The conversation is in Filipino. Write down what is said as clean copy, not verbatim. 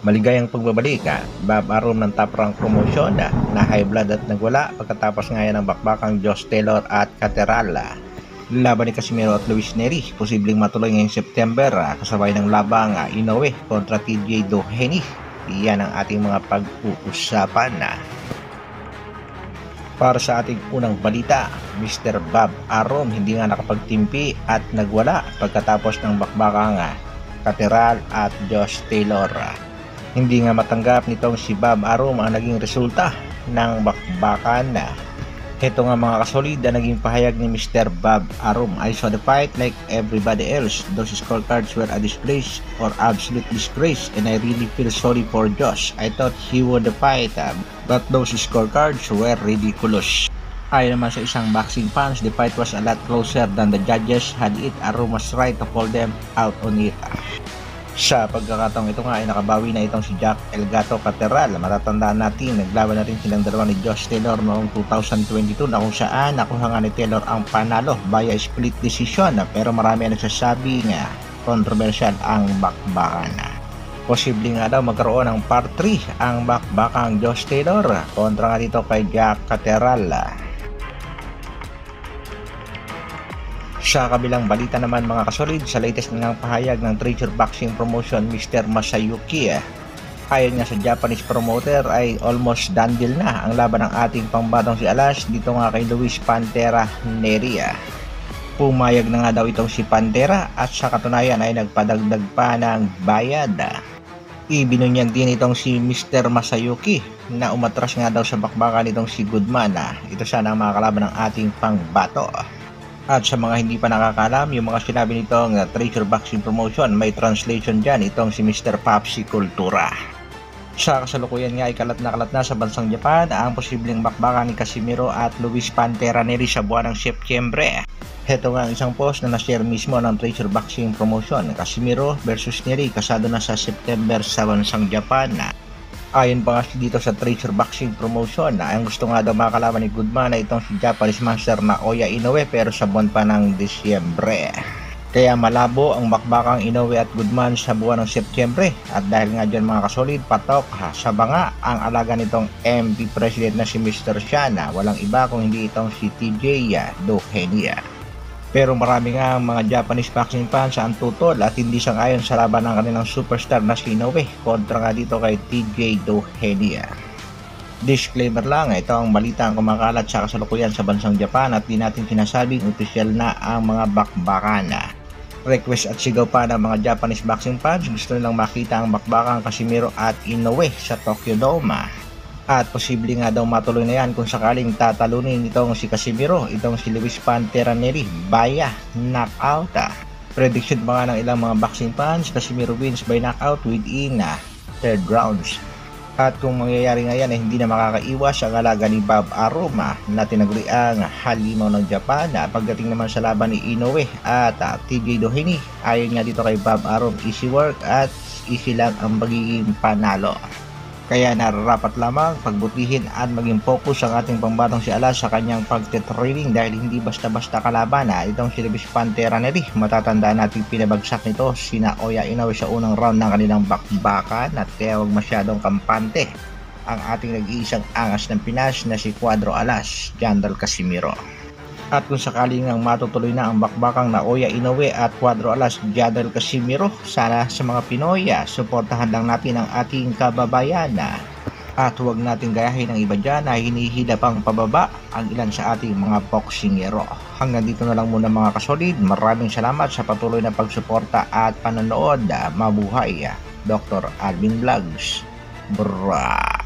Maligayang pagbabalik Bob Arum ng Top Rank Promotion na high blood at nagwala pagkatapos nga yan ng bakbakang Josh Taylor at Cateral. Laban ni Casimero at Luis Neri posibleng matuloy ngayong September kasabay ng labang Inoue kontra TJ Doheny. Iyan ang ating mga pag-uusapan. Para sa ating unang balita, Mr. Bob Arum hindi nga nakapagtimpi at nagwala pagkatapos ng bakbakang Cateral at Josh Taylor. Hindi nga matanggap nitong si Bob Arum ang naging resulta ng bakbakan. Ito nga mga kasolid na naging pahayag ni Mr. Bob Arum. I saw the fight like everybody else. Those scorecards were a disgrace or absolute disgrace and I really feel sorry for Josh. I thought he won the fight but those scorecards were ridiculous. Ayon naman sa isang boxing fans, the fight was a lot closer than the judges had it. Arum was right to call them out on it. Sa pagkakataong ito nga ay nakabawi na itong si Jack El Gato Cateral. Matatandaan natin, naglaban na rin silang dalawa ni Josh Taylor noong 2022 na kung saan nakuha nga ni Taylor ang panalo via split decision, pero marami ang nagsasabi nga controversial ang bakbakan. Posible nga daw magkaroon ng part 3 ang bakbakang Josh Taylor kontra nga dito kay Jack Cateral. Sa kabilang balita naman mga kasolid, sa latest ng pahayag ng Treasure Boxing Promotion Mr. Masayuki, ayon nga sa Japanese promoter ay almost done deal na ang laban ng ating pambatong si Alas dito nga kay Luis Pantera Neri. Pumayag na nga daw itong si Pantera at sa katunayan ay nagpadagdag pa ng bayad. Ibinunyag din itong si Mr. Masayuki na umatras nga daw sa bakbakan itong si Goodman. Ito sana ang mga kalaban ng ating pangbato. At sa mga hindi pa nakakalam, yung mga sinabi nitong Treasure Boxing Promotion, may translation dyan itong si Mr. Papsi Cultura. Sa kasalukuyan nga ay kalat na sa bansang Japan ang posibleng bakbakan ni Casimero at Luis Pantera Neri sa buwan ng Setyembre. Heto nga ang isang post na na-share mismo ng Treasure Boxing Promotion. Casimero versus Neri kasado na sa September sa bansang Japan. Ayon pa nga dito sa Treasure Boxing Promotion na ang gusto nga daw makakalaban ni Goodman na itong si Japanese master na Oya Inoue pero sa buwan pa ng Disyembre. Kaya malabo ang bakbakang Inoue at Goodman sa buwan ng Setyembre at dahil nga dyan mga kasolid patok sa banga ang alaga nitong MP President na si Mr. Shana, walang iba kung hindi itong si TJ Doheny. Pero marami nga mga Japanese boxing fans ang tutol at hindi sang-ayon sa laban ng kanilang superstar na si Inoue kontra nga dito kay TJ Doheny. Disclaimer lang, ito ang balita ang kumakalat sa kasalukuyan sa bansang Japan at di natin sinasabing opisyal na ang mga bakbakan. Request at sigaw pa ng mga Japanese boxing fans, gusto nilang makita ang bakbakan Casimero at Inoue sa Tokyo Dome. At posible nga daw matuloy na yan kung sakaling tatalunin itong si Casimero, itong si Luis Pantera Neri via knockout. Prediction pa nga ng ilang mga boxing fans, Casimero wins by knockout within third rounds. At kung mangyayari nga yan ay hindi na makakaiwas ang alaga ni Bob Arum na tinaguri ang halimaw ng Japan. Pagdating naman sa laban ni Inoue at TJ Doheny, ayon nga dito kay Bob Arum, easy work at easy lang ang magiging panalo. Kaya nararapat lamang pagbutihin at maging focus ang ating pambatong si Alas sa kanyang pagtitraining dahil hindi basta-basta kalaban itong si Luis Pantera Neri. Matatandaan natin pinabagsak nito sina Oya Inoue sa unang round ng kanilang bakbakan at kaya huwag masyadong kampante ang ating nag-iisang angas ng Pinas na si Cuadro Alas, Jandal Casimero. At kung sakaling ang matutuloy na ang bakbakang na Oya Inoue at Cuadro Alas Jandal Casimero, sana sa mga Pinoy, suportahan lang natin ang ating kababayan. At huwag natin gayahin ng iba dyan na hinihila pang pababa ang ilan sa ating mga boksingero. Hanggang dito na lang muna mga kasolid. Maraming salamat sa patuloy na pagsuporta at panonood. Mabuhay, Dr. Alvin Vlogs. Bra!